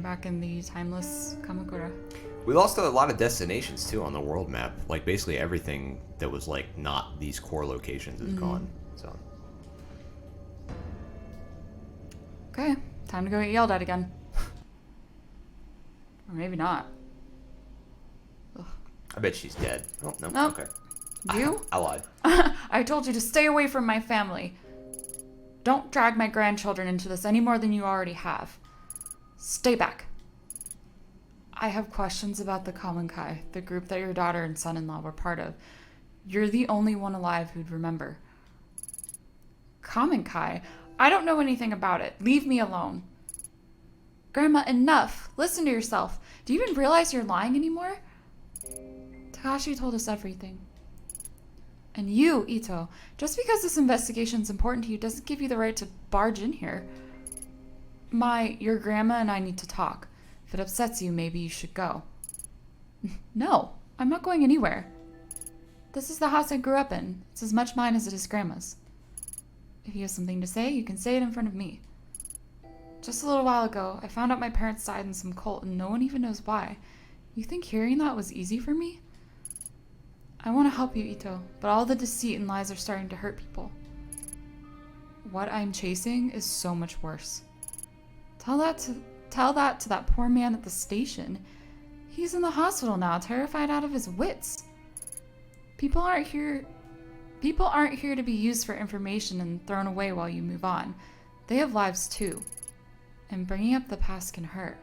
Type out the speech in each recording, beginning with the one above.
back in the timeless Kamakura. We lost a lot of destinations too on the world map. Like basically everything that was like not these core locations is gone. So. Okay, time to go get yelled at again. Or maybe not. Ugh. I bet she's dead. Oh no. Nope. Okay. You? I lied. I told you to stay away from my family. Don't drag my grandchildren into this any more than you already have. Stay back. I have questions about the Kamonkai, the group that your daughter and son-in-law were part of. You're the only one alive who'd remember. Kamonkai? I don't know anything about it. Leave me alone. Grandma, enough. Listen to yourself. Do you even realize you're lying anymore? Takashi told us everything. And you, Ito, just because this investigation's important to you doesn't give you the right to barge in here. Your grandma and I need to talk. If it upsets you, maybe you should go. No, I'm not going anywhere. This is the house I grew up in. It's as much mine as it is Grandma's. If you have something to say, you can say it in front of me. Just a little while ago, I found out my parents died in some cult and no one even knows why. You think hearing that was easy for me? I want to help you, Ito, but all the deceit and lies are starting to hurt people. What I'm chasing is so much worse. Tell that to that poor man at the station. He's in the hospital now, terrified out of his wits. People aren't here to be used for information and thrown away while you move on. They have lives too. And bringing up the past can hurt.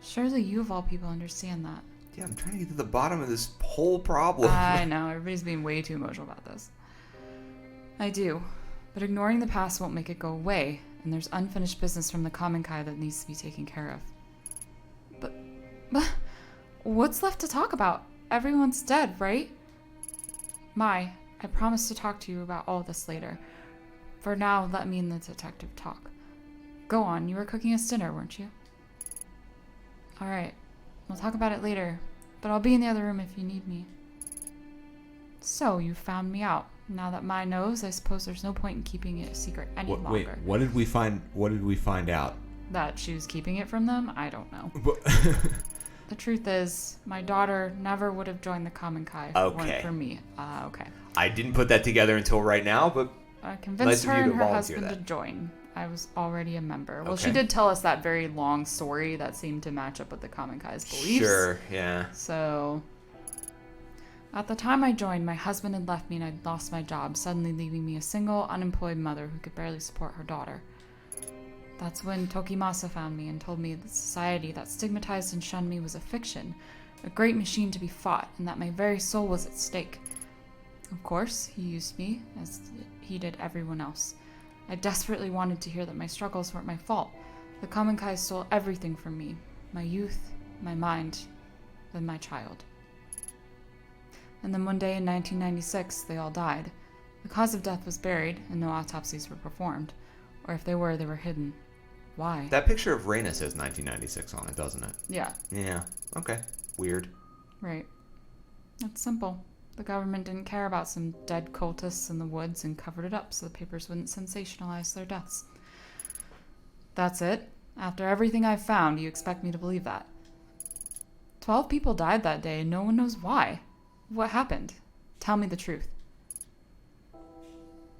Surely you of all people understand that. Yeah, I'm trying to get to the bottom of this whole problem. I know, everybody's being way too emotional about this. I do. But ignoring the past won't make it go away, and there's unfinished business from the Kamonkai that needs to be taken care of. But what's left to talk about? Everyone's dead, right? I promise to talk to you about all this later. For now, let me and the detective talk. Go on, you were cooking us dinner, weren't you? Alright, we'll talk about it later, but I'll be in the other room if you need me. So, you found me out. Now that Mai knows, I suppose there's no point in keeping it a secret any longer. Wait, what did we find out? That she was keeping it from them? I don't know. The truth is, my daughter never would have joined the Kamonkai if it weren't for me. Okay. I didn't put that together until right now, but I convinced her and her husband to join. I was already a member. Well, she did tell us that very long story that seemed to match up with the Kamenkai's beliefs. Sure, yeah. So, at the time I joined, my husband had left me and I'd lost my job, suddenly leaving me a single, unemployed mother who could barely support her daughter. That's when Tokimasa found me and told me that society that stigmatized and shunned me was a fiction, a great machine to be fought, and that my very soul was at stake. Of course, he used me, as he did everyone else. I desperately wanted to hear that my struggles weren't my fault. The Kamonkai stole everything from me, my youth, my mind, then my child. And then one day in 1996, they all died. The cause of death was buried, and no autopsies were performed. Or if they were hidden. Why? That picture of Reina says 1996 on it, doesn't it? Yeah. Yeah. Okay. Weird. Right. It's simple. The government didn't care about some dead cultists in the woods and covered it up so the papers wouldn't sensationalize their deaths. That's it. After everything I've found, you expect me to believe that. 12 people died that day and no one knows why. What happened? Tell me the truth.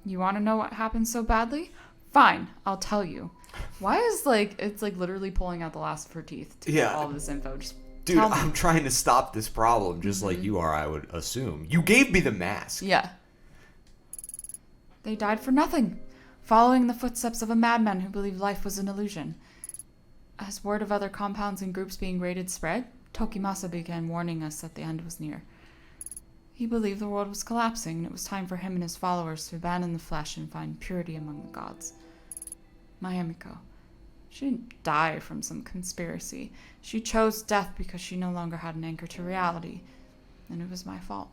You want to know what happened so badly? Fine, I'll tell you. Why is it's literally pulling out the last of her teeth to get all of this info? Just dude, I'm trying to stop this problem just like you are, I would assume. You gave me the mask. Yeah. They died for nothing, following the footsteps of a madman who believed life was an illusion. As word of other compounds and groups being raided spread, Tokimasa began warning us that the end was near. He believed the world was collapsing, and it was time for him and his followers to abandon the flesh and find purity among the gods. Mayamiko. She didn't die from some conspiracy. She chose death because she no longer had an anchor to reality, and it was my fault.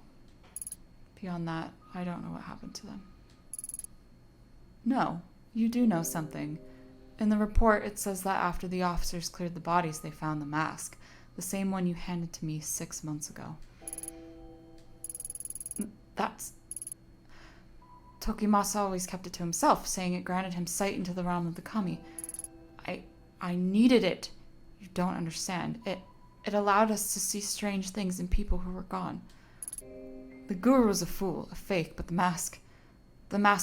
Beyond that, I don't know what happened to them. No, you do know something. In the report, it says that after the officers cleared the bodies, they found the mask, the same one you handed to me 6 months ago. Tokimasa always kept it to himself, saying it granted him sight into the realm of the kami. I needed it. You don't understand. It allowed us to see strange things in people who were gone. The guru was a fool, a fake, but the mask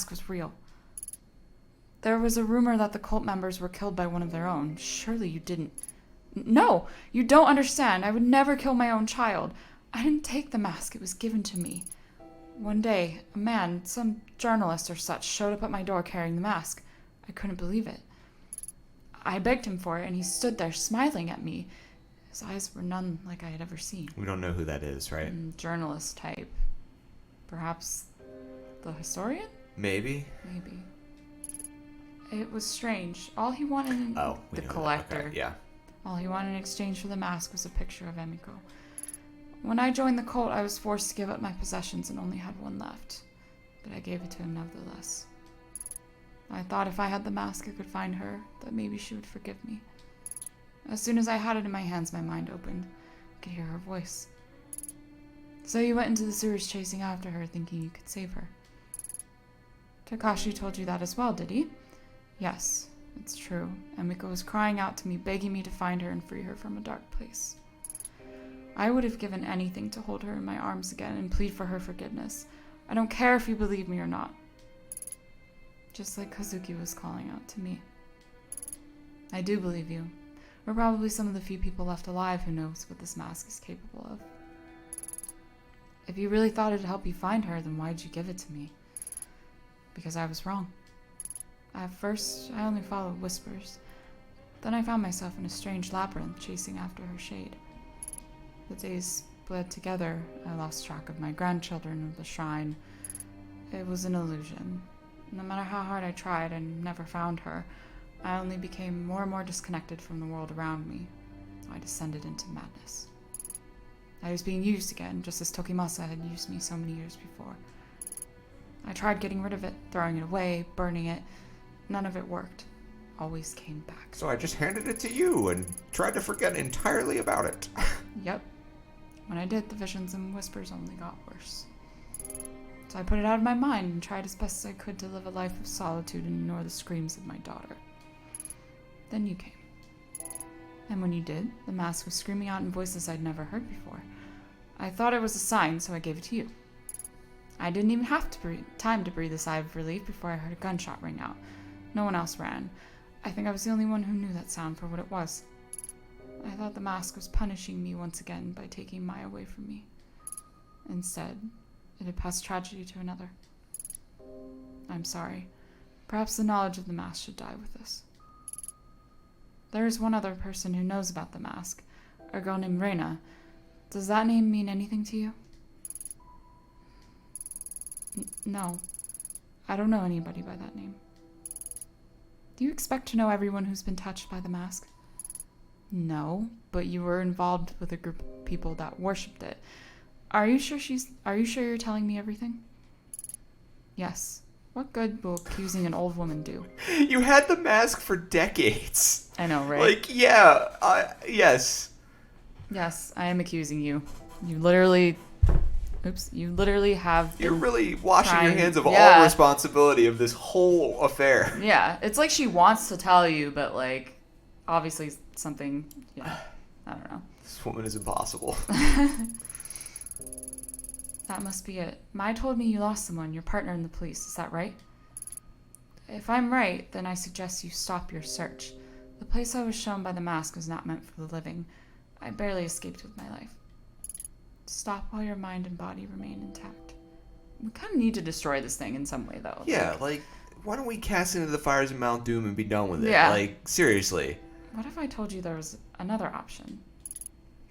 was real. There was a rumor that the cult members were killed by one of their own. Surely you didn't... No, you don't understand. I would never kill my own child. I didn't take the mask. It was given to me. One day, a man, some journalist or such, showed up at my door carrying the mask. I couldn't believe it. I begged him for it, and he stood there smiling at me. His eyes were none like I had ever seen. We don't know who that is, right? Journalist type. Perhaps the historian? Maybe. Maybe. It was strange. All he wanted the collector. Okay, yeah. All he wanted in exchange for the mask was a picture of Emiko. When I joined the cult, I was forced to give up my possessions and only had one left. But I gave it to him nevertheless. I thought if I had the mask, I could find her, that maybe she would forgive me. As soon as I had it in my hands, my mind opened. I could hear her voice. So you went into the sewers chasing after her, thinking you could save her. Takashi told you that as well, did he? Yes, it's true. Emiko was crying out to me, begging me to find her and free her from a dark place. I would have given anything to hold her in my arms again and plead for her forgiveness. I don't care if you believe me or not. Just like Kazuki was calling out to me. I do believe you. We're probably some of the few people left alive who knows what this mask is capable of. If you really thought it'd help you find her, then why'd you give it to me? Because I was wrong. At first, I only followed whispers. Then I found myself in a strange labyrinth chasing after her shade. The days bled together. I lost track of my grandchildren, of the shrine. It was an illusion. No matter how hard I tried, I never found her. I only became more and more disconnected from the world around me. I descended into madness. I was being used again, just as Tokimasa had used me so many years before. I tried getting rid of it, throwing it away, burning it. None of it worked. Always came back. So I just handed it to you and tried to forget entirely about it. Yep. When I did, the visions and whispers only got worse. So I put it out of my mind and tried as best as I could to live a life of solitude and ignore the screams of my daughter. Then you came. And when you did, the mask was screaming out in voices I'd never heard before. I thought it was a sign, so I gave it to you. I didn't even have time to breathe a sigh of relief before I heard a gunshot ring out. No one else ran. I think I was the only one who knew that sound for what it was. I thought the mask was punishing me once again by taking Mai away from me. Instead, it had passed tragedy to another. I'm sorry. Perhaps the knowledge of the mask should die with us. There is one other person who knows about the mask, a girl named Reina. Does that name mean anything to you? No. I don't know anybody by that name. Do you expect to know everyone who's been touched by the mask? No, but you were involved with a group of people that worshipped it. Are you sure you're telling me everything? Yes. What good will accusing an old woman do? You had the mask for decades. I know, right? Like, yeah, yes. Yes, I am accusing you. You literally have... You're really washing your hands of all responsibility of this whole affair. Yeah, it's like she wants to tell you, but, like, obviously something, I don't know. This woman is impossible. That must be it. Mai told me you lost someone, your partner in the police. Is that right? If I'm right, then I suggest you stop your search. The place I was shown by the mask was not meant for the living. I barely escaped with my life. Stop while your mind and body remain intact. We kind of need to destroy this thing in some way, though. Yeah, like, why don't we cast into the fires of Mount Doom and be done with it? Yeah. Like, seriously. What if I told you there was another option?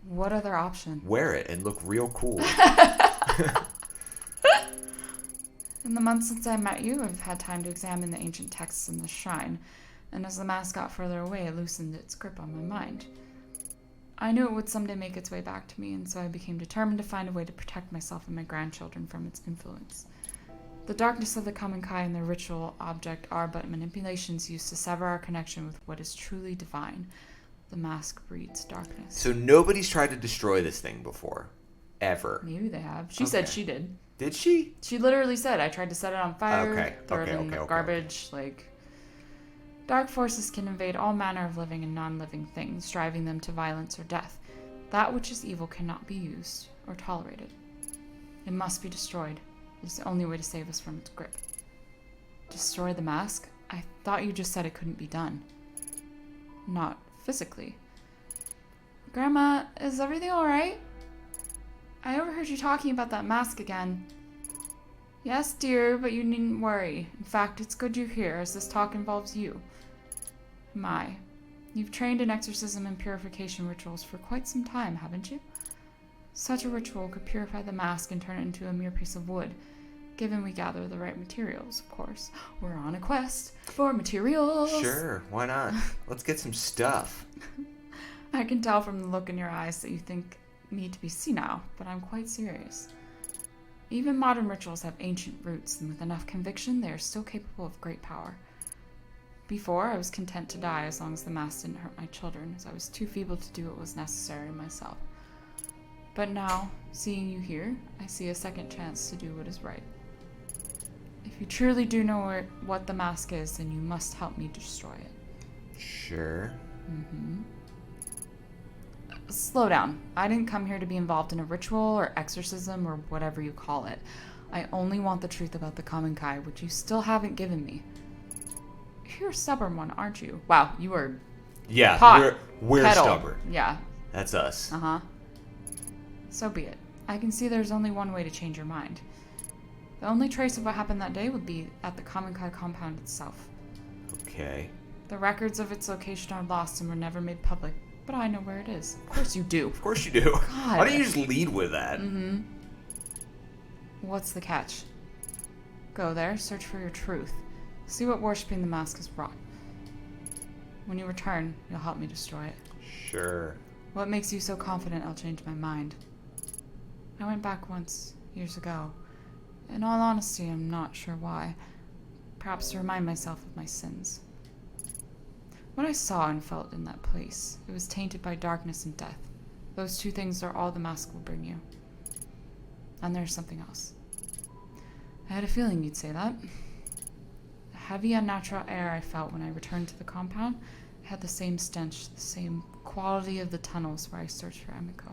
What other option? Wear it and look real cool. In the months since I met you, I've had time to examine the ancient texts in the shrine, and as the mask got further away, it loosened its grip on my mind. I knew it would someday make its way back to me, and so I became determined to find a way to protect myself and my grandchildren from its influence. The darkness of the Kamen-kai and their ritual object are but manipulations used to sever our connection with what is truly divine. The mask breeds darkness. So nobody's tried to destroy this thing before? Ever? Maybe they have. She said she did. Did she? She literally said, I tried to set it on fire, throw it in the garbage, like... Dark forces can invade all manner of living and non-living things, driving them to violence or death. That which is evil cannot be used or tolerated. It must be destroyed. It is the only way to save us from its grip. Destroy the mask? I thought you just said it couldn't be done. Not physically. Grandma, is everything alright? I overheard you talking about that mask again. Yes, dear, but you needn't worry. In fact, it's good you're here, as this talk involves you. My, you've trained in exorcism and purification rituals for quite some time, haven't you? Such a ritual could purify the mask and turn it into a mere piece of wood, given we gather the right materials, of course. We're on a quest for materials. Sure, why not? Let's get some stuff. I can tell from the look in your eyes that you think me to be senile, but I'm quite serious. Even modern rituals have ancient roots, and with enough conviction, they are still capable of great power. Before, I was content to die as long as the mask didn't hurt my children, as I was too feeble to do what was necessary myself. But now, seeing you here, I see a second chance to do what is right. If you truly do know what the mask is, then you must help me destroy it. Sure. Slow down. I didn't come here to be involved in a ritual or exorcism or whatever you call it. I only want the truth about the common Kai, which you still haven't given me. You're a stubborn one, aren't you? Wow, you are Yeah, pot, we're kettle. stubborn. Yeah. That's us. Uh-huh. So be it. I can see there's only one way to change your mind. The only trace of what happened that day would be at the common Kai compound itself. Okay. The records of its location are lost and were never made public, but I know where it is. Of course you do. Of course you do. God. Why don't you just lead with that? What's the catch? Go there, search for your truth. See what worshipping the mask has wrought. When you return, you'll help me destroy it. Sure. What makes you so confident I'll change my mind? I went back once, years ago. In all honesty, I'm not sure why. Perhaps to remind myself of my sins. What I saw and felt in that place, it was tainted by darkness and death. Those two things are all the mask will bring you. And there's something else. I had a feeling you'd say that. The heavy, unnatural air I felt when I returned to the compound had the same stench, the same quality of the tunnels where I searched for Emiko.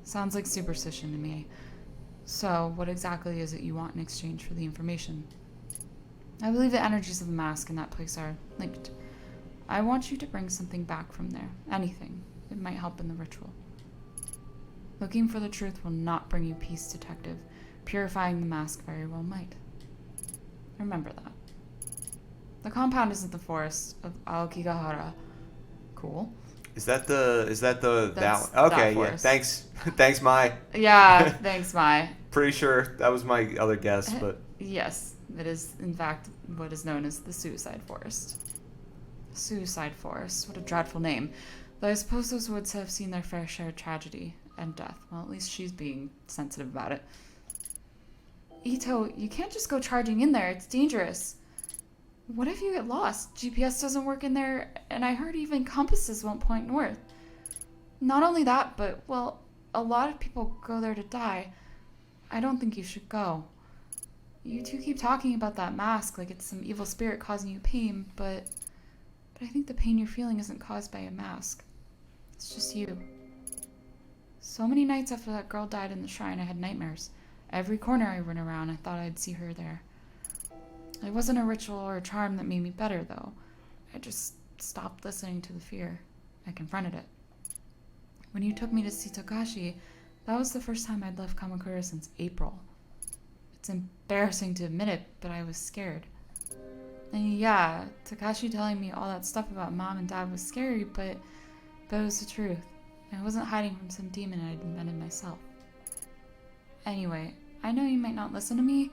Sounds like superstition to me. So, what exactly is it you want in exchange for the information? I believe the energies of the mask in that place are linked. I want you to bring something back from there. Anything. It might help in the ritual. Looking for the truth will not bring you peace, detective. Purifying the mask very well might. Remember that. The compound is in the forest of Aokigahara. Cool. Is that that That's one? Okay, that yeah. forest. Thanks, Mai. Yeah, thanks, Mai. Pretty sure that was my other guess, but Yes, it is, in fact, what is known as the Suicide Forest. Suicide Forest, what a dreadful name. Though I suppose those woods have seen their fair share of tragedy and death. Well, at least she's being sensitive about it. Ito, you can't just go charging in there. It's dangerous. What if you get lost? GPS doesn't work in there, and I heard even compasses won't point north. Not only that, but, well, a lot of people go there to die. I don't think you should go. You two keep talking about that mask like it's some evil spirit causing you pain, but I think the pain you're feeling isn't caused by a mask. It's just you. So many nights after that girl died in the shrine, I had nightmares. Every corner I went around, I thought I'd see her there. It wasn't a ritual or a charm that made me better, though. I just stopped listening to the fear. I confronted it. When you took me to see Takashi, that was the first time I'd left Kamakura since April. It's embarrassing to admit it, but I was scared. And yeah, Takashi telling me all that stuff about Mom and Dad was scary, but it was the truth. I wasn't hiding from some demon I'd invented myself. Anyway, I know you might not listen to me,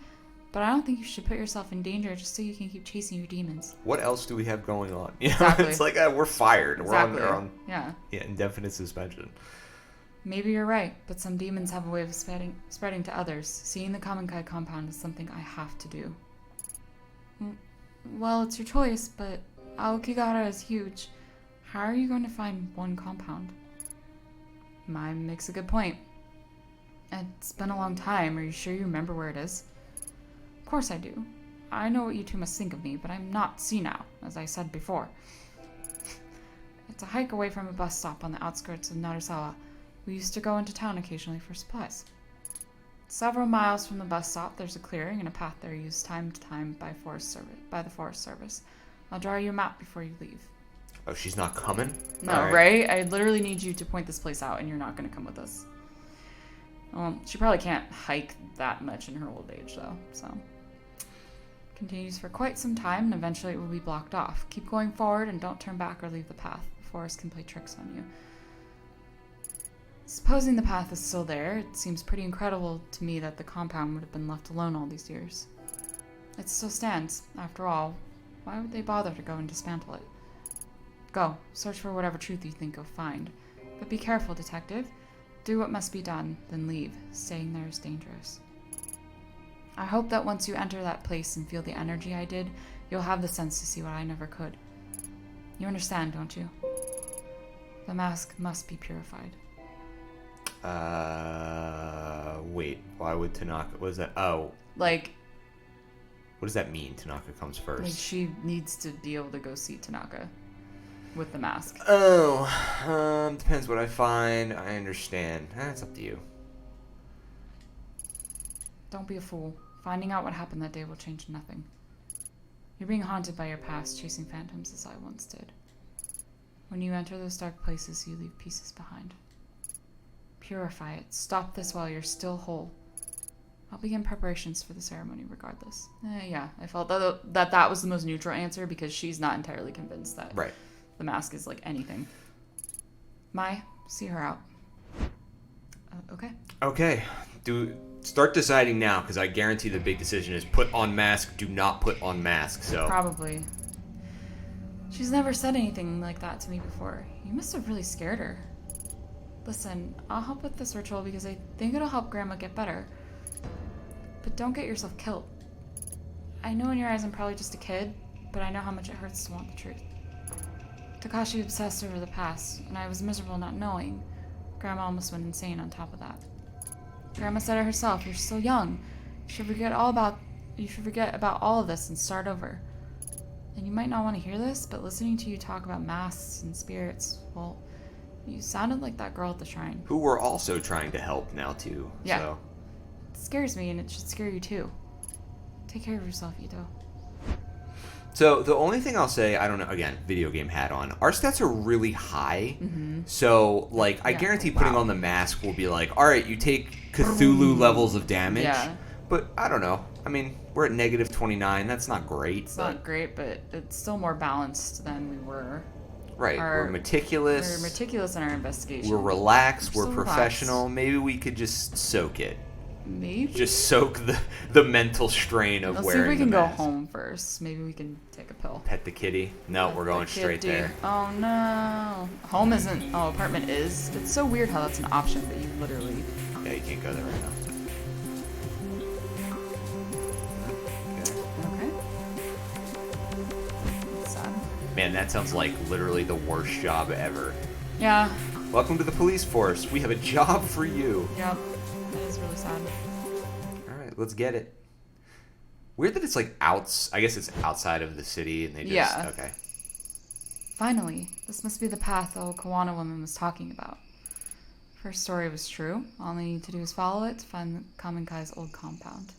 but I don't think you should put yourself in danger just so you can keep chasing your demons. what else do we have going on? You know, Exactly. it's like we're fired. Exactly. We're on Yeah. indefinite suspension. Maybe you're right, but some demons have a way of spreading to others. Seeing the Common Kai compound is something I have to do. Well, it's your choice, but Aokigahara is huge. How are you going to find one compound? Mai makes a good point. It's been a long time. Are you sure you remember where it is? Of course I do. I know what you two must think of me, but I'm not senile, as I said before. It's a hike away from a bus stop on the outskirts of Narasawa. We used to go into town occasionally for supplies. Several miles from the bus stop, there's a clearing and a path there used time to time by the Forest Service. I'll draw you a map before you leave. Oh, she's not coming? No, All right? I literally need you to point this place out, and you're not going to come with us. Well, she probably can't hike that much in her old age, though, so... Continues for quite some time, and eventually it will be blocked off. Keep going forward, and don't turn back or leave the path. The forest can play tricks on you. Supposing the path is still there, it seems pretty incredible to me that the compound would have been left alone all these years. It still stands. After all, why would they bother to go and dismantle it? Go, search for whatever truth you think you'll find. But be careful, detective. Do what must be done, then leave. Staying there is dangerous. I hope that once you enter that place and feel the energy I did, you'll have the sense to see what I never could. You understand, don't you? The mask must be purified. Wait. Why would Tanaka... What is that? Oh. Like... What does that mean, Tanaka comes first? Like, she needs to be able to go see Tanaka. With the mask. Oh. Depends what I find. I understand. It's up to you. Don't be a fool. Finding out what happened that day will change nothing. You're being haunted by your past, chasing phantoms as I once did. When you enter those dark places, you leave pieces behind. Purify it. Stop this while you're still whole. I'll begin preparations for the ceremony regardless. Yeah, I felt that was the most neutral answer because she's not entirely convinced that the mask is like anything. Mai, see her out. Okay. Okay. Start deciding now, because I guarantee the big decision is put on mask, do not put on mask, so... Probably. She's never said anything like that to me before. You must have really scared her. Listen, I'll help with this ritual because I think it'll help Grandma get better. But don't get yourself killed. I know in your eyes I'm probably just a kid, but I know how much it hurts to want the truth. Takashi obsessed over the past, and I was miserable not knowing. Grandma almost went insane on top of that. Grandma said it herself, you're still young. You should forget about all of this and start over. And you might not want to hear this, but listening to you talk about masks and spirits, well, you sounded like that girl at the shrine. Who we're also trying to help now, too. Yeah. So. It scares me, and it should scare you, too. Take care of yourself, Ito. So, the only thing I'll say, I don't know, again, video game hat on, our stats are really high. Mm-hmm. So, like, I guarantee putting on the mask will be like, alright, you take Cthulhu levels of damage. Yeah. But, I don't know. I mean, we're at negative 29. That's not great. It's not great, but it's still more balanced than we were. Right. We're meticulous. We're meticulous in our investigation. We're relaxed. We're professional. Relaxed. Maybe we could just soak it. Maybe? Just soak the mental strain of Let's wearing the mask. see if we can go home first. Maybe we can take a pill. Pet the kitty? No, we're going straight there. Oh, no. Home isn't... Oh, apartment is. It's so weird how that's an option, but you literally... Yeah, you can't go there right now. Okay. That's sad. Man, that sounds like literally the worst job ever. Yeah. Welcome to the police force. We have a job for you. Yep. That is really sad. Alright, let's get it. Weird that it's like I guess it's outside of the city and they just... Yeah. Okay. Finally, this must be the path the old Kawana woman was talking about. If her story was true, all I need to do is follow it to find the Kamenkai's old compound.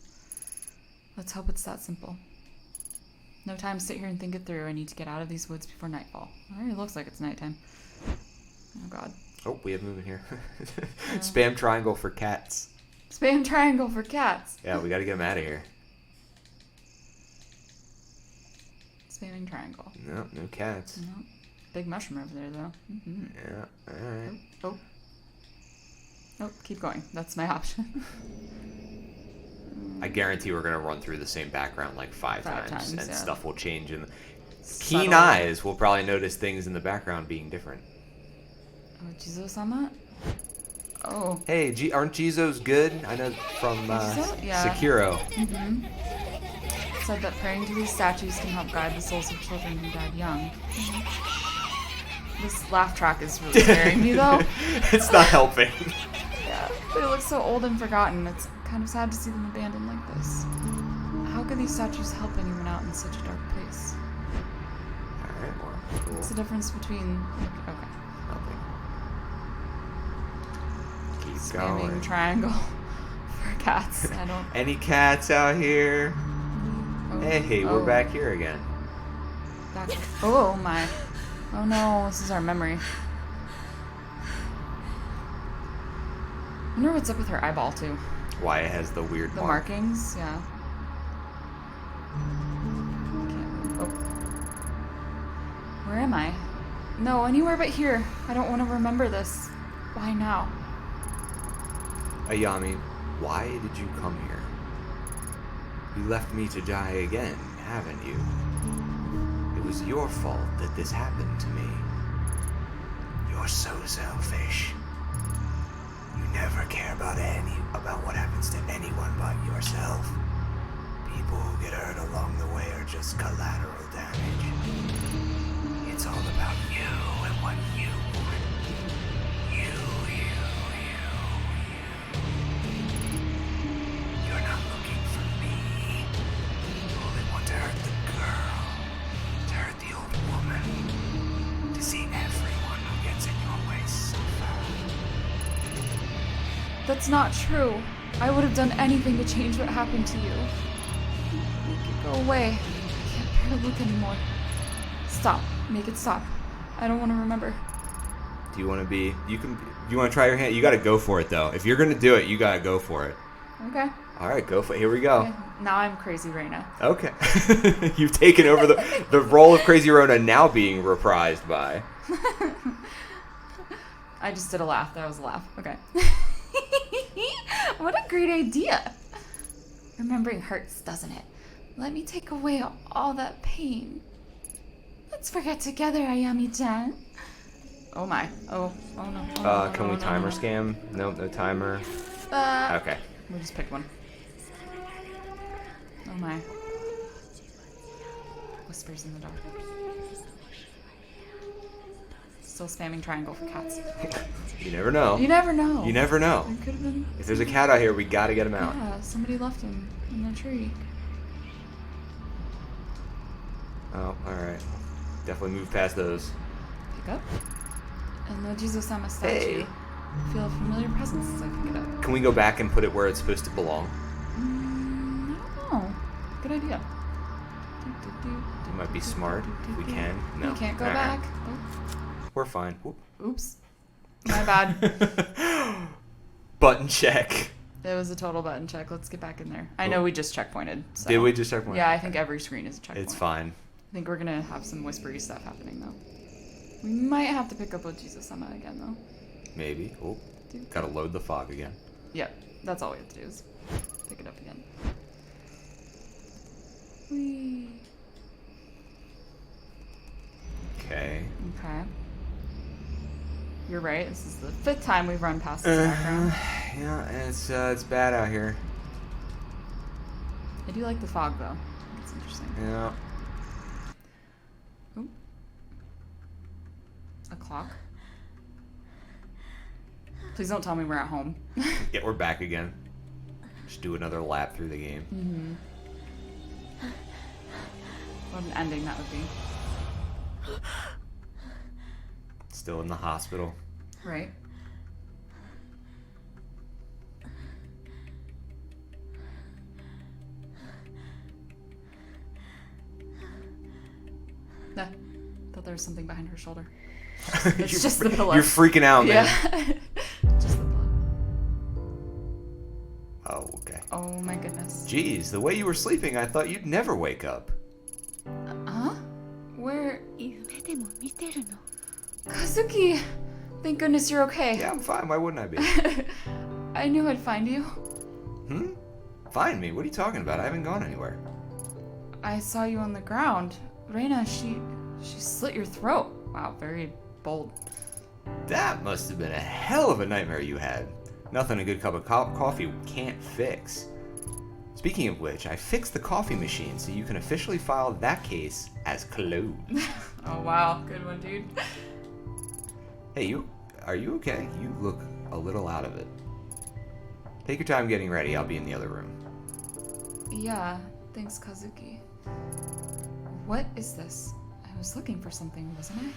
Let's hope it's that simple. No time to sit here and think it through. I need to get out of these woods before nightfall. It already looks like it's nighttime. Oh god. Oh, we have movement here. Spam triangle for cats. Spam triangle for cats. Yeah, we gotta get them out of here. Spamming triangle. No, no cats. No. Big mushroom over there, though. Mm-hmm. Yeah, alright. Oh, keep going. That's my option. I guarantee we're gonna run through the same background like five times and yeah. stuff will change. And Subtle. keen eyes will probably notice things in the background being different. Oh, Jizo-sama? Oh. Hey, aren't Jizos good? I know from Sekiro. Mm-hmm. Said that praying to these statues can help guide the souls of children who died young. Mm-hmm. This laugh track is really scaring me, though. It's not helping. Yeah, they look so old and forgotten. It's kind of sad to see them abandoned like this. How could these statues help anyone out in such a dark place? Alright, well, cool. What's the difference between... Okay. Nothing. Keep Spamming going. triangle for cats. I don't... Any cats out here? Oh, Hey, we're back here again. Back. Oh my. Oh no, this is our memory. I wonder what's up with her eyeball too. Why it has the weird The mark. markings, yeah. Oh. Where am I? No, anywhere but here. I don't want to remember this. Why now? Ayami, why did you come here? You left me to die again, haven't you? It was your fault that this happened to me. You're so selfish. You never care about what happens to anyone but yourself. People who get hurt along the way are just collateral damage. It's all about you and what you want. You. You're not looking for me. You only want to hurt the girl, to hurt the old woman, to see everyone who gets in your way suffer. That's not true. I would have done anything to change what happened to you. Make it go away. I can't bear to look anymore. Stop. Make it stop. I don't want to remember. Do you want to be? You want to try your hand? You got to go for it though. If you're gonna do it, you got to go for it. Okay. All right, go for it. Here we go. Okay. Now I'm crazy Reina. Okay. You've taken over the role of Crazy Rona, now being reprised by. I just did a laugh. That was a laugh. Okay. What a great idea. Remembering hurts, doesn't it? Let me take away all that pain. Let's forget together, Ayami-chan. Oh my. Oh no. Oh, no, Can we no, timer no. scam? Nope, no timer. Okay. We'll just pick one. Oh my. Whispers in the dark. Still spamming triangle for cats. You never know. You never know. You never know. It could have been. If there's a cat out here, we got to get him out. Yeah, somebody left him in the tree. Oh, all right. Definitely move past those. Pick up. And the Jizo-sama statue. Hey. Feel a familiar presence as I pick it up. Can we go back and put it where it's supposed to belong? I don't know. Good idea. It might be smart if we can. No. We can't go All right. back. Oh. We're fine. Oop. Oops. My bad. Button check. It was a total button check. Let's get back in there. I know we just checkpointed. So. Did we just checkpoint? Yeah, I think every screen is a checkpoint. It's fine. I think we're gonna have some whispery stuff happening though. We might have to pick up with Jesus-sama again though. Maybe. Oh, gotta load the fog again. Yep, that's all we have to do is pick it up again. Whee. Okay. Okay. You're right. This is the 5th time we've run past this background. Yeah, it's bad out here. I do like the fog though. It's interesting. Yeah. Ooh. A clock. Please don't tell me we're at home. Yeah, we're back again. Just do another lap through the game. Mm-hmm. What an ending that would be. Still in the hospital. Right. Nah, thought there was something behind her shoulder. It's just the pillow. You're freaking out, man. Yeah. Just the pillow. Oh, okay. Oh my goodness. Jeez, the way you were sleeping, I thought you'd never wake up. Huh? Where? 夢でも見てるの Kazuki! Thank goodness you're okay. Yeah, I'm fine. Why wouldn't I be? I knew I'd find you. Hmm? Find me? What are you talking about? I haven't gone anywhere. I saw you on the ground. Reina, she slit your throat. Wow, very bold. That must have been a hell of a nightmare you had. Nothing a good cup of coffee can't fix. Speaking of which, I fixed the coffee machine so you can officially file that case as closed. Oh wow, good one, dude. Hey, are you okay? You look a little out of it. Take your time getting ready. I'll be in the other room. Yeah, Thanks, Kazuki. What is this? I was looking for something, wasn't I?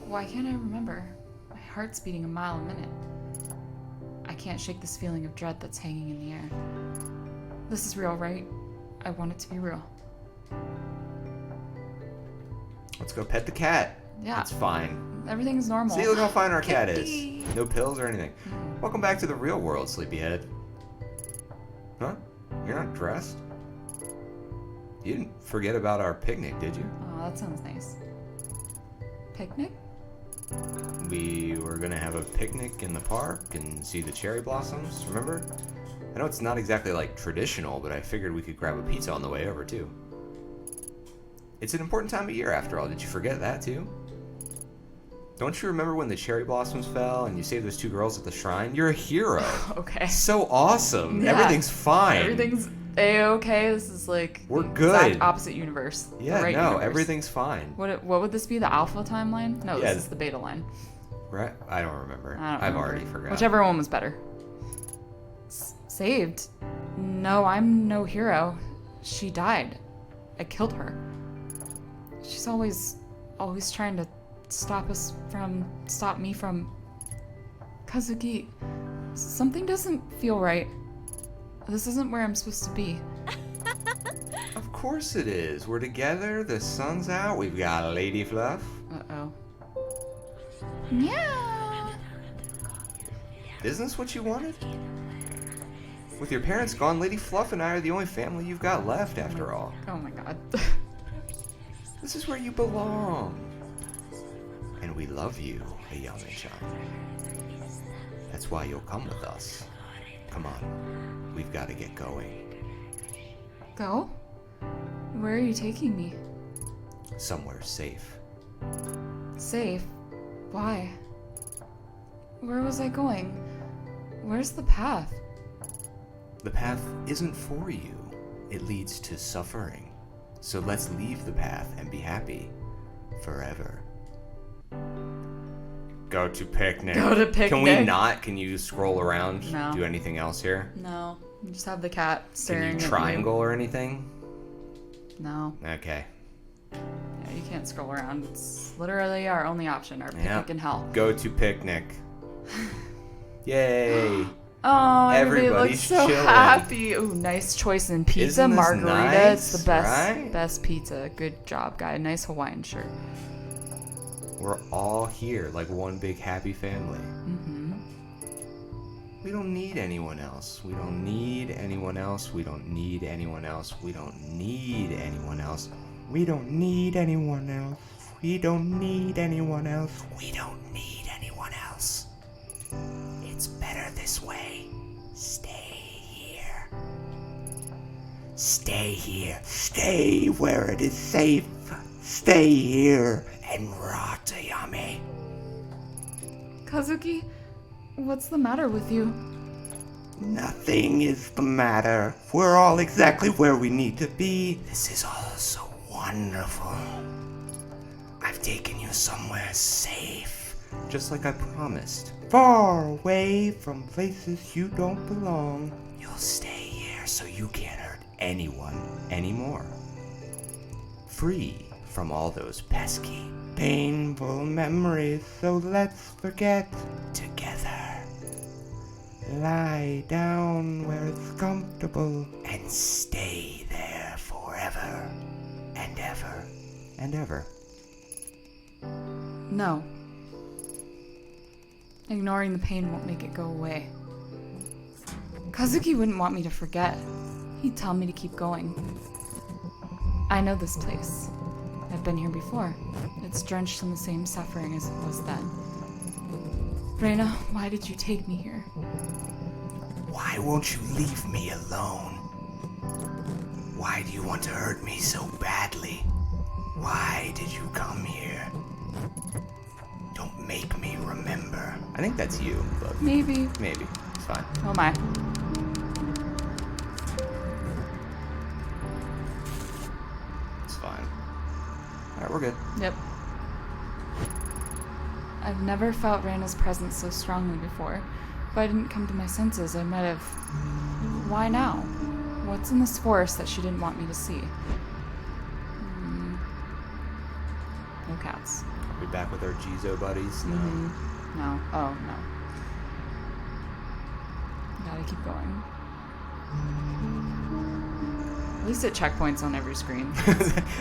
Why can't I remember? My heart's beating a mile a minute. I can't shake this feeling of dread that's hanging in the air. This is real, right? I want it to be real. Let's go pet the cat. Yeah. It's fine. Everything's normal. See, look how fine our cat Kitty. is. No pills or anything. Welcome back to the real world, sleepyhead. Huh? You're not dressed? You didn't forget about our picnic, did you? Oh, that sounds nice. Picnic? We were gonna have a picnic in the park and see the cherry blossoms, remember? I know it's not exactly like traditional, but I figured we could grab a pizza on the way over too. It's an important time of year after all, did you forget that too? Don't you remember when the cherry blossoms fell and you saved those 2 girls at the shrine? You're a hero. Okay. So awesome. Yeah. Everything's fine. Everything's A-okay. This is like We're the good. exact opposite universe. The Yeah, right no, universe. everything's fine. What would this be? The alpha timeline? No, Yeah. this is the beta line. Right? I don't remember. I don't I've remember. already forgot. Whichever one was better. Saved? No, I'm no hero. She died. I killed her. She's always trying to stop me from... Kazuki, something doesn't feel right. This isn't where I'm supposed to be. Of course it is. We're together. The sun's out. We've got Lady Fluff. Uh-oh. Yeah. Isn't this what you wanted? With your parents gone, Lady Fluff and I are the only family you've got left after all. Oh my god. This is where you belong. And we love you, Ayame-chan. That's why you'll come with us. Come on. We've got to get going. Go? Where are you taking me? Somewhere safe. Safe? Why? Where was I going? Where's the path? The path isn't for you. It leads to suffering. So let's leave the path and be happy. Forever. Go to picnic. Go to picnic. Can we not? Can you scroll around? No. Do anything else here? No. You just have the cat staring Can you at triangle or anything? you. No. Okay. Yeah, you can't scroll around. It's literally our only option, our picnic Yep. in hell. Go to picnic. Yay. Oh, everybody Everybody's looks so chilling. happy. Ooh, nice choice in pizza. Isn't this Margarita. nice, It's the best, right? best pizza. Good job, guy. Nice Hawaiian shirt. We're all here like one big happy family. Mm-hmm. We don't need anyone else. We don't need anyone else. We don't need anyone else. We don't need anyone else. We don't need anyone else. We don't need anyone else. We don't need anyone else. It's better this way. Stay here. Stay here. Stay where it is safe. Stay here and rot, Ayame. Kazuki, what's the matter with you? Nothing is the matter. We're all exactly where we need to be. This is all so wonderful. I've taken you somewhere safe, just like I promised. Far away from places you don't belong. You'll stay here so you can't hurt anyone anymore. Free from all those pesky, painful memories, so let's forget together. Lie down where it's comfortable and stay there forever and ever and ever. No. Ignoring the pain won't make it go away. Kazuki wouldn't want me to forget. He'd tell me to keep going. I know this place. I've been here before. It's drenched in the same suffering as it was then. Reina, why did you take me here? Why won't you leave me alone? Why do you want to hurt me so badly? Why did you come here? Don't make me remember. I think that's you, but Maybe. maybe. It's fine. Oh my. It's fine. Alright, we're good. Yep. I've never felt Reina's presence so strongly before. If I didn't come to my senses, I might have... Why now? What's in this forest that she didn't want me to see? No cats. Are we back with our Jizo buddies? No. No. Oh, no. Gotta keep going. At least it checkpoints on every screen.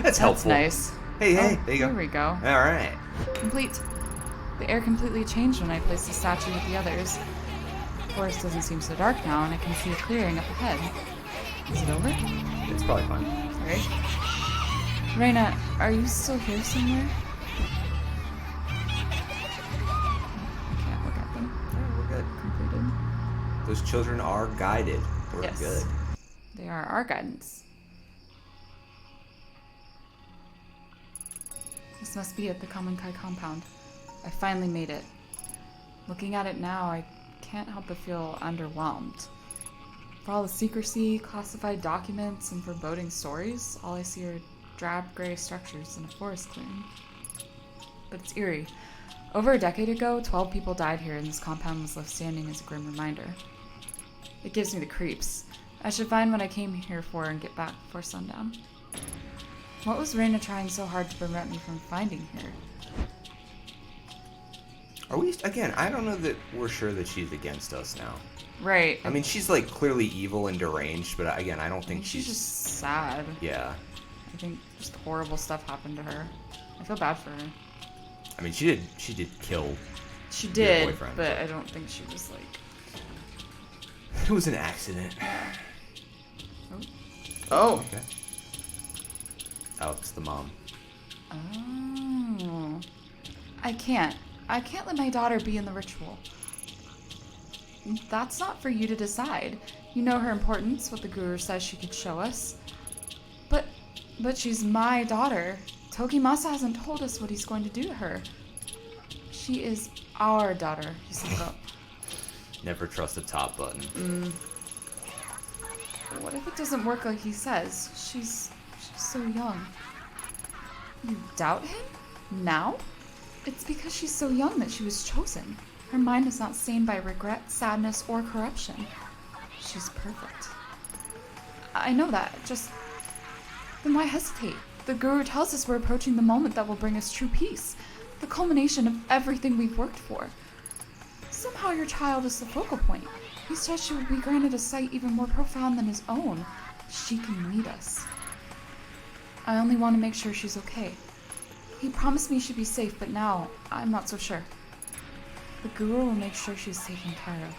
That's helpful. Nice. Hey, there you go. Here we go. All right. Complete. The air completely changed when I placed the statue with the others. The forest doesn't seem so dark now, and I can see a clearing up ahead. Is it over? It's probably fine. Alright. Reina, are you still here somewhere? I can't look at them. Alright, we're good. Completed. Those children are guided. We're Yes. good. They are our guidance. This must be it, the Common Kai compound. I finally made it. Looking at it now, I can't help but feel underwhelmed. For all the secrecy, classified documents, and foreboding stories, all I see are drab gray structures in a forest clearing. But it's eerie. Over a decade ago, 12 people died here, and this compound was left standing as a grim reminder. It gives me the creeps. I should find what I came here for and get back before sundown. What was Reina trying so hard to prevent me from finding here? Are we, again, I don't know that we're sure that she's against us now. Right. I mean, she's like clearly evil and deranged, but again, I don't think she's just sad. Yeah. I think just horrible stuff happened to her. I feel bad for her. I mean, she did kill. She your did, boyfriend, but I don't think she was like... It was an accident. Oh. Okay. Alex, the mom. Oh. I can't let my daughter be in the ritual. That's not for you to decide. You know her importance, what the guru says she could show us. But she's my daughter. Tokimasa hasn't told us what he's going to do to her. She is our daughter, Hisako. Never trust a top button. What if it doesn't work like he says? She's so young. You doubt him? Now? It's because she's so young that she was chosen. Her mind is not stained by regret, sadness, or corruption. She's perfect. I know that, then why hesitate? The guru tells us we're approaching the moment that will bring us true peace. The culmination of everything we've worked for. Somehow your child is the focal point. He says she will be granted a sight even more profound than his own. She can lead us. I only want to make sure she's okay. He promised me she'd be safe, but now I'm not so sure. The guru will make sure she's taken care of.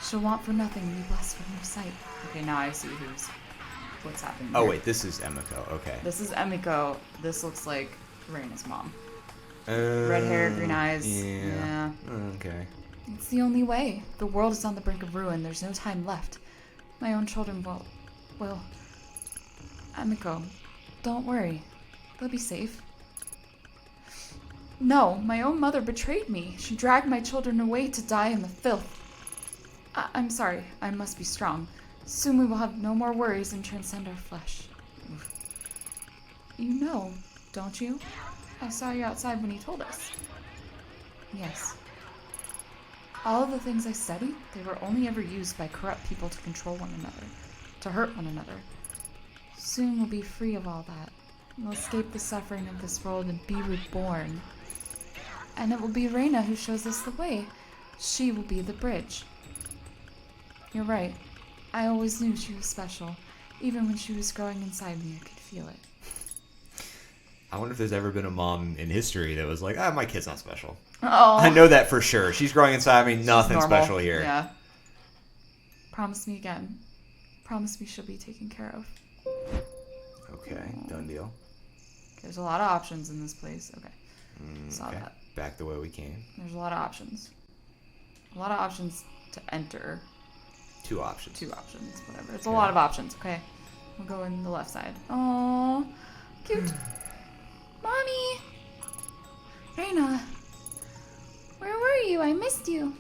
She'll want for nothing to be blessed with new sight. Okay, now I see what's happening Oh, here. wait, this is Emiko. Okay. This is Emiko. This looks like Reina's mom. Red hair, green eyes. Yeah. Okay. It's the only way. The world is on the brink of ruin. There's no time left. My own children will... Emiko, don't worry. They'll be safe. No, my own mother betrayed me. She dragged my children away to die in the filth. I'm sorry. I must be strong. Soon we will have no more worries and transcend our flesh. You know, don't you? I saw you outside when you told us. Yes. All of the things I studied, they were only ever used by corrupt people to control one another, to hurt one another. Soon we'll be free of all that. We'll escape the suffering of this world and be reborn. And it will be Reina who shows us the way. She will be the bridge. You're right. I always knew she was special. Even when she was growing inside me, I could feel it. I wonder if there's ever been a mom in history that was like, my kid's not special. Oh. I know that for sure. She's growing inside me. Nothing special here. Yeah. Promise me again. Promise me she'll be taken care of. Okay, done deal. There's a lot of options in this place. Okay. Saw Okay. that. Back the way we came. There's a lot of options. A lot of options to enter. 2 options. 2 options, whatever. It's a lot of options. Okay. We'll go in the left side. Oh, cute. Mommy! Reina! Where were you? I missed you.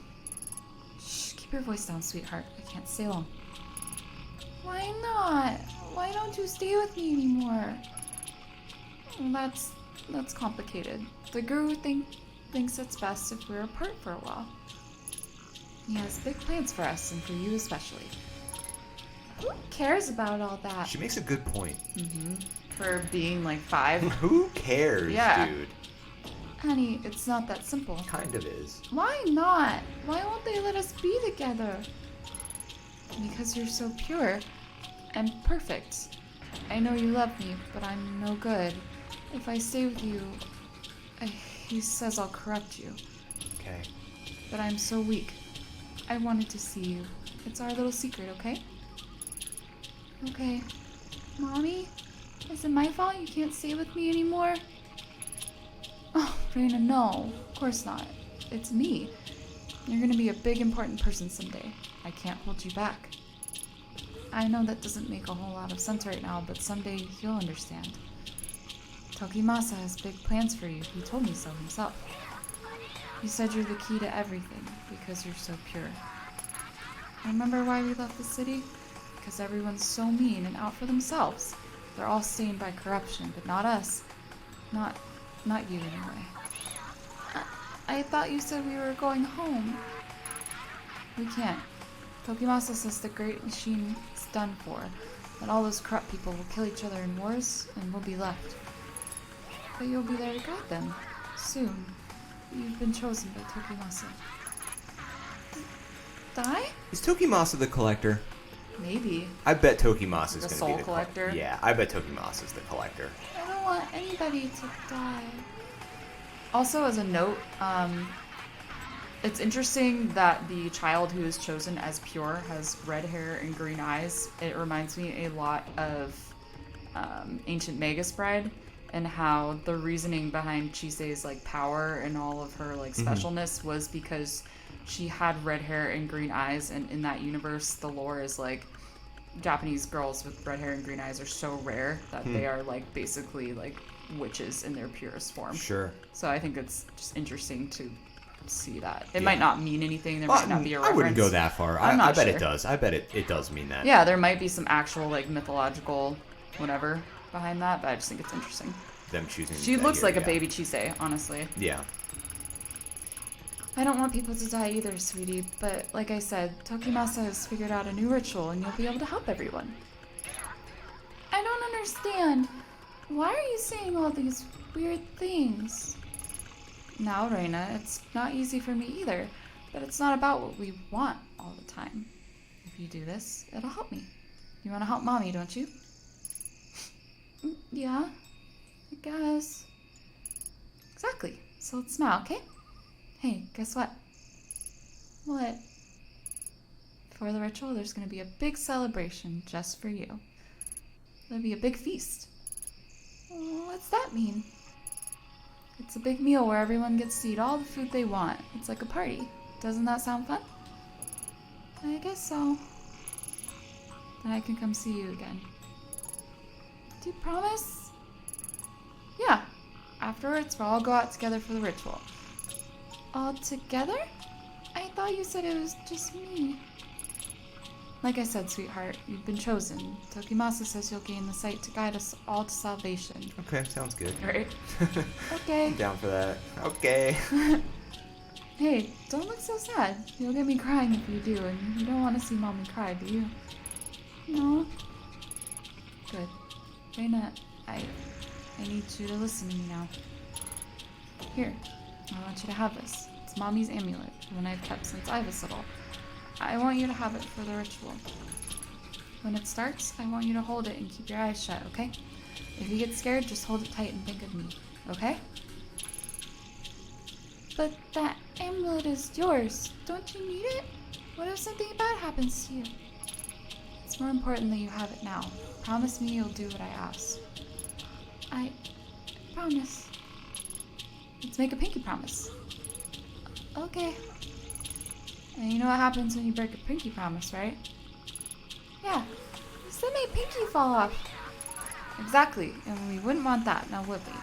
Shh, keep your voice down, sweetheart. I can't stay long. Why not? Why don't you stay with me anymore? Well, that's complicated. The guru thinks it's best if we're apart for a while. He has big plans for us, and for you especially. Who cares about all that? She makes a good point. For being like 5? Who cares, Yeah. dude? Honey, it's not that simple. Kind of is. Why not? Why won't they let us be together? Because you're so pure and perfect. I know you love me, but I'm no good. If I stay with you, he says I'll corrupt you. Okay. But I'm so weak. I wanted to see you. It's our little secret, okay? Okay. Mommy? Is it my fault you can't stay with me anymore? Oh, Reina, no. Of course not. It's me. You're gonna be a big, important person someday. I can't hold you back. I know that doesn't make a whole lot of sense right now, but someday you'll understand. Tokimasa has big plans for you. He told me so himself. He said you're the key to everything because you're so pure. Remember why we left the city? Because everyone's so mean and out for themselves. They're all stained by corruption, but not us. Not you anyway. I thought you said we were going home. We can't. Tokimasa says the great machine is done for, that all those corrupt people will kill each other in wars, and we'll be left. But you'll be there to guide them. Soon. You've been chosen by Tokimasa. Die? Is Tokimasa the collector? Maybe. I bet Tokimasa's The going to soul be the collector? Yeah, I bet Tokimasa's the collector. I don't want anybody to die. Also, as a note, it's interesting that the child who is chosen as pure has red hair and green eyes. It reminds me a lot of Ancient Magus Bride and how the reasoning behind Chise's like power and all of her like specialness was because she had red hair and green eyes, and in that universe the lore is like Japanese girls with red hair and green eyes are so rare that they are like basically like witches in their purest form. Sure. So I think it's just interesting to see that. It might not mean anything. There Well, might not be a I reference. wouldn't go that far. I'm I not bet sure. it does. I bet it does mean that. Yeah, there might be some actual like mythological whatever behind that, but I just think it's interesting. Them choosing. She that looks here, like a yeah. baby Chise, honestly. Yeah. I don't want people to die either, sweetie, but like I said, Tokimasa has figured out a new ritual and you'll be able to help everyone. I don't understand. Why are you saying all these weird things? Now, Reina, it's not easy for me either, but it's not about what we want all the time. If you do this, it'll help me. You want to help Mommy, don't you? Yeah, I guess. Exactly. So let's smile, okay? Hey, guess what? What? For the ritual, there's going to be a big celebration just for you. There'll be a big feast. What's that mean? It's a big meal where everyone gets to eat all the food they want. It's like a party. Doesn't that sound fun? I guess so. Then I can come see you again. Do you promise? Yeah. Afterwards, we'll all go out together for the ritual. All together? I thought you said it was just me. Like I said, sweetheart, you've been chosen. Tokimasa says you'll gain the sight to guide us all to salvation. Okay, sounds good. Right? Okay. I'm down for that. Okay. Hey, don't look so sad. You'll get me crying if you do, and you don't want to see Mommy cry, do you? No? Good. Reina, I need you to listen to me now. Here, I want you to have this. It's Mommy's amulet, the one I've kept since I was little. I want you to have it for the ritual. When it starts, I want you to hold it and keep your eyes shut, okay? If you get scared, just hold it tight and think of me, okay? But that amulet is yours. Don't you need it? What if something bad happens to you? It's more important that you have it now. Promise me you'll do what I ask. I promise. Let's make a pinky promise. Okay. And you know what happens when you break a pinky promise, right? Yeah. You said my pinky fall off. Exactly. And we wouldn't want that, now would we?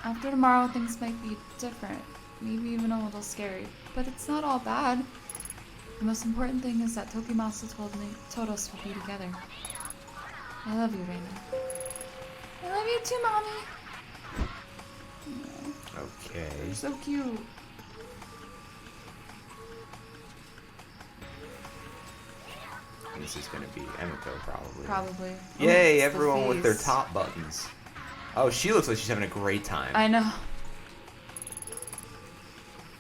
After tomorrow, things might be different. Maybe even a little scary. But it's not all bad. The most important thing is that Tokimasa told us we'll be together. I love you, Reina. I love you too, Mommy. Okay. You're so cute. this is going to be. Emiko, probably. Probably. Yay, Oh, it's the everyone with their face. top buttons. Oh, she looks like she's having a great time. I know.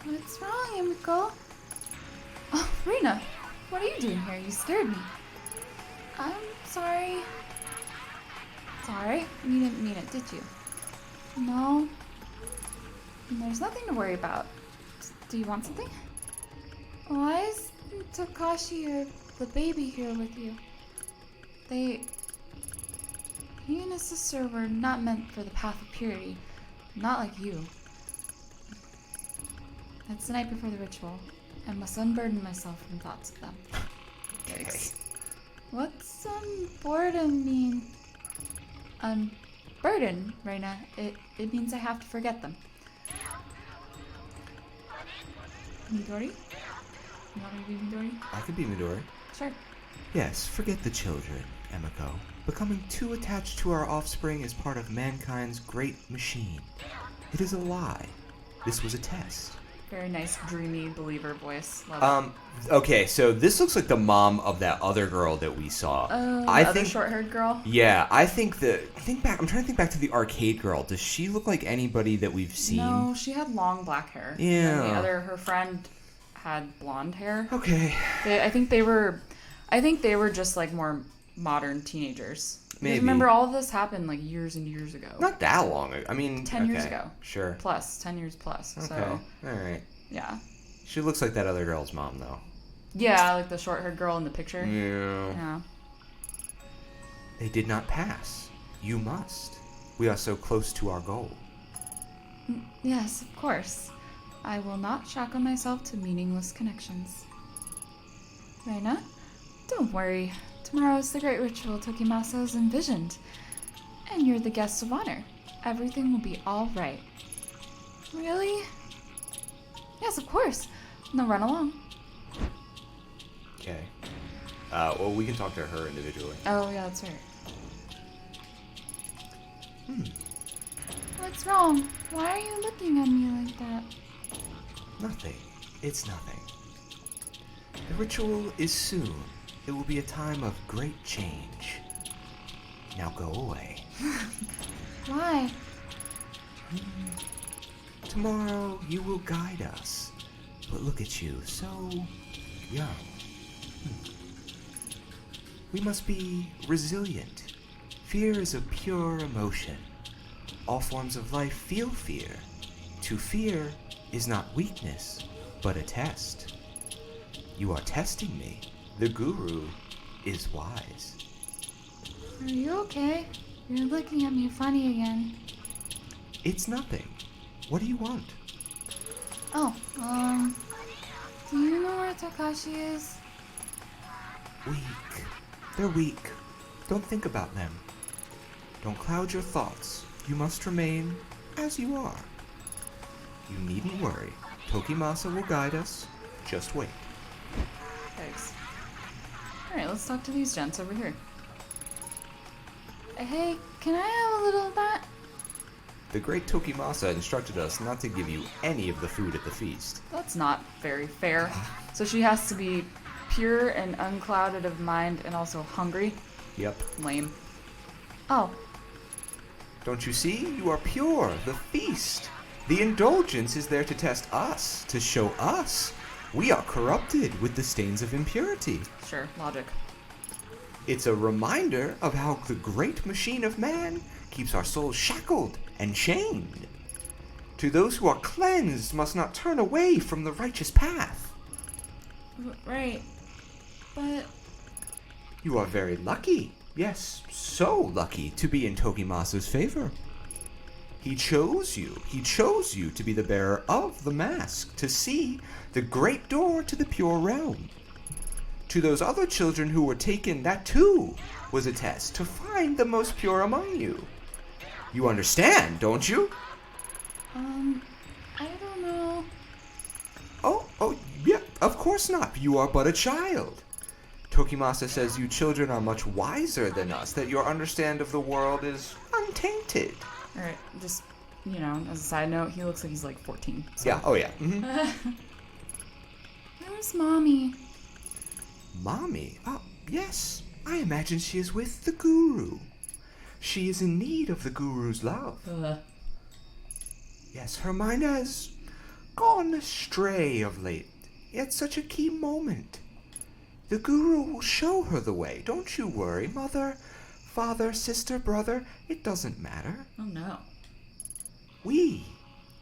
What's wrong, Emiko? Oh, Rena, what are you doing here? You scared me. I'm sorry. Sorry? You didn't mean it, did you? No. There's nothing to worry about. Do you want something? Why is Takashi or the baby here with you? He and his sister were not meant for the path of purity. Not like you. It's the night before the ritual. I must unburden myself from thoughts of them. Yikes. What's boredom mean? Burden, Reina. It means I have to forget them. Midori? You want me to be Midori? I could be Midori. Sure. Yes, forget the children, Emiko. Becoming too attached to our offspring is part of mankind's great machine. It is a lie. This was a test. Very nice, dreamy believer voice. Love it. Okay, so this looks like the mom of that other girl that we saw. I think short-haired girl. Yeah, I'm trying to think back to the arcade girl. Does she look like anybody that we've seen? No, she had long black hair. Yeah. And her friend had blonde hair. Okay. I think they were just like more modern teenagers. Because Maybe. remember, all of this happened like years and years ago. Not that long ago. I mean, 10 years okay, ago. Sure. Plus, 10 years plus. Okay. So, All right. yeah. She looks like that other girl's mom, though. Yeah, like the short-haired girl in the picture. Yeah. Yeah. They did not pass. You must. We are so close to our goal. Yes, of course. I will not shackle myself to meaningless connections. Reina, don't worry. Tomorrow's the great ritual Tokimasa has envisioned. And you're the guest of honor. Everything will be all right. Really? Yes, of course. Now run along. Okay. Well, we can talk to her individually. Oh, yeah, that's right. What's wrong? Why are you looking at me like that? Nothing. It's nothing. The ritual is soon. It will be a time of great change. Now go away. Why? Tomorrow you will guide us. But look at you, so young. We must be resilient. Fear is a pure emotion. All forms of life feel fear. To fear is not weakness, but a test. You are testing me. The guru is wise. Are you okay? You're looking at me funny again. It's nothing. What do you want? Oh, do you know where Takashi is? Weak. They're weak. Don't think about them. Don't cloud your thoughts. You must remain as you are. You needn't worry. Tokimasa will guide us. Just wait. Thanks. Alright, let's talk to these gents over here. Hey, can I have a little of that? The great Tokimasa instructed us not to give you any of the food at the feast. That's not very fair. So she has to be pure and unclouded of mind and also hungry? Yep. Lame. Oh, Don't you see? You are pure. The feast. The indulgence is there to test us, to show us. We are corrupted with the stains of impurity. sure, logic. It's a reminder of how the great machine of man keeps our souls shackled and chained. To those who are cleansed must not turn away from the righteous path. Right. But You are very lucky, yes, so lucky to be in Tokimasa's favor. He chose you to be the bearer of the mask, to see the great door to the pure realm. To those other children who were taken, that too was a test to find the most pure among you. You understand, don't you? I don't know. Oh, yeah, of course not. You are but a child. Tokimasa says you children are much wiser than us, that your understand of the world is untainted. Alright, just, as a side note, he looks like he's like 14. So. Yeah, oh yeah. Where's Mommy? Mommy? Oh, Yes, I imagine she is with the guru. She is in need of the guru's love. Yes, her mind has gone astray of late. Yet such a key moment. The guru will show her the way. Don't you worry, mother, father, sister, brother. It doesn't matter. Oh no. We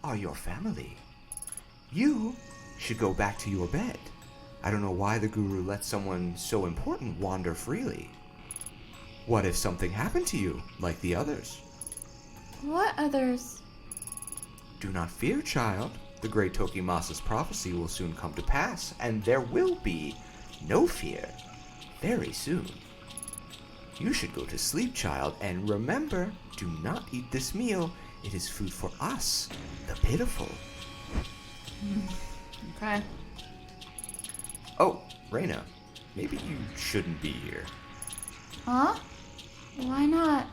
are your family. You should go back to your bed. I don't know why the guru lets someone so important wander freely. What if something happened to you, like the others? What others? Do not fear, child. The great Tokimasa's prophecy will soon come to pass, and there will be no fear very soon. You should go to sleep, child, and remember, do not eat this meal. It is food for us, the pitiful. Okay. Oh, Reina, maybe you shouldn't be here. Huh? Why not?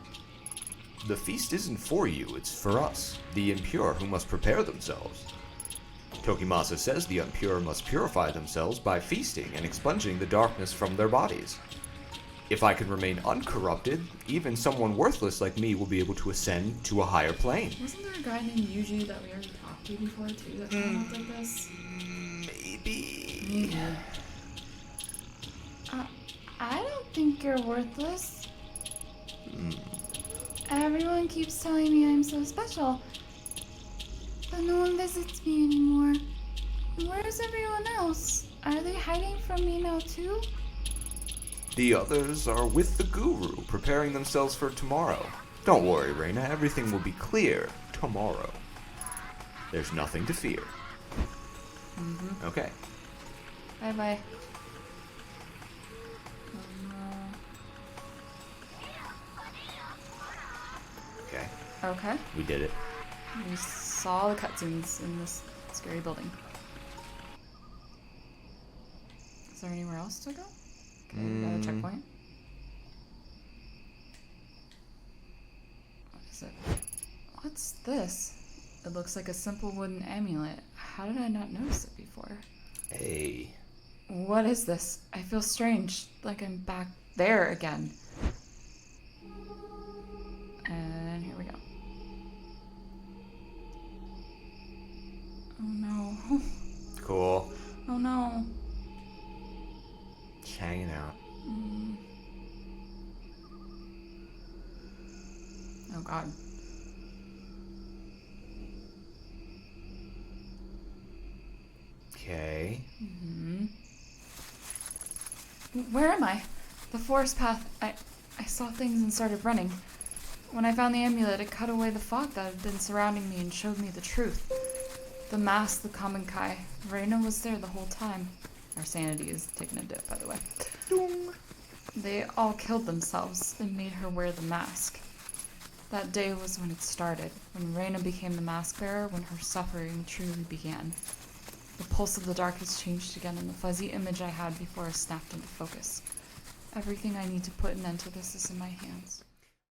The feast isn't for you, it's for us, the impure who must prepare themselves. Tokimasa says the impure must purify themselves by feasting and expunging the darkness from their bodies. If I can remain uncorrupted, even someone worthless like me will be able to ascend to a higher plane. Wasn't there a guy named Yuji that we already talked to before too that kind of looked like this? Maybe. Yeah. I don't think you're worthless. Everyone keeps telling me I'm so special, but no one visits me anymore. Where's everyone else? Are they hiding from me now too? The others are with the guru, preparing themselves for tomorrow. Don't worry, Reina, everything will be clear tomorrow. There's nothing to fear. Okay. Bye-bye. Okay. Okay. We did it. We saw the cutscenes in this scary building. Is there anywhere else to go? Okay, we got a checkpoint. What is it? What's this? It looks like a simple wooden amulet. How did I not notice it before? Hey. What is this? I feel strange, like I'm back there again. And here we go. Oh no. Cool. Oh no. Just hanging out. Oh god. Okay. Where am I? The forest path. I saw things and started running. When I found the amulet, it cut away the fog that had been surrounding me and showed me the truth. The mask, the common Kai. Reina was there the whole time. Our sanity is taking a dip, by the way. They all killed themselves and made her wear the mask. That day was when it started, when Reina became the mask bearer, when her suffering truly began. The pulse of the dark has changed again, and the fuzzy image I had before has snapped into focus. Everything I need to put an end to this is in my hands.